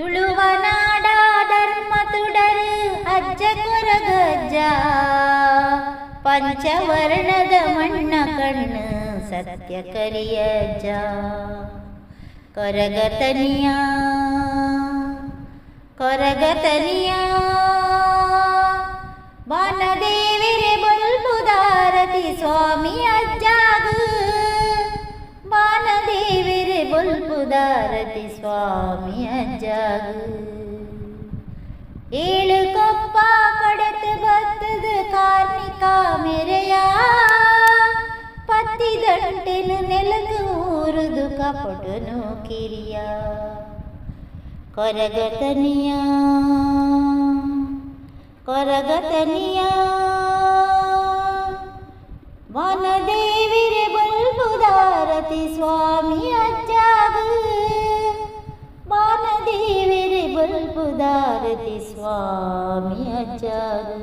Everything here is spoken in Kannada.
ತುಳುವನಾಡ ಧರ್ಮ ತುಡರು ಅಜ್ಜ ಕೊರಗಜ್ಜ ಪಂಚವರ್ಣದ ಮಣ್ಣ ಕಣ್ಣು ಸತ್ಯ ಕರಿಯಜ್ಜ ಕೊರಗತನಿಯ ಕೊರಗತನಿಯ ಬಾನದೇವಿರೆ ಬಲ್ಪುದಾರತಿ ಸ್ವಾಮಿ ಅಜ್ಜಾಗು ಬಾನದೇವಿರೆ ಬಲ್ಪುದಾರತಿ ಸ್ವಾಮಿ ಅಜ್ಜಾಗು ಏಳು ಕೊಪ್ಪ ಕಡೆತು ಬತ್ತದ ಕಾರ್ಮಿಕ ಮೆರೆಯ ಪತ್ತಿ ದಂಟೆನು ನೆಲದು ಊರುದು ಕಪಟನು ಕಿರಿಯ ಕೊರಗತನಿಯ ಕೊರಗತನಿಯ ವನದೇವಿರೆ ಬಲ್ಪುದಾರತಿ ಸ್ವಾಮಿ ಅಜ್ಜಾಗು ಬಾನದೇವಿರೆ ಬಲ್ಪುದಾರತಿ ಸ್ವಾಮಿ ಅಜ್ಜಾಗು.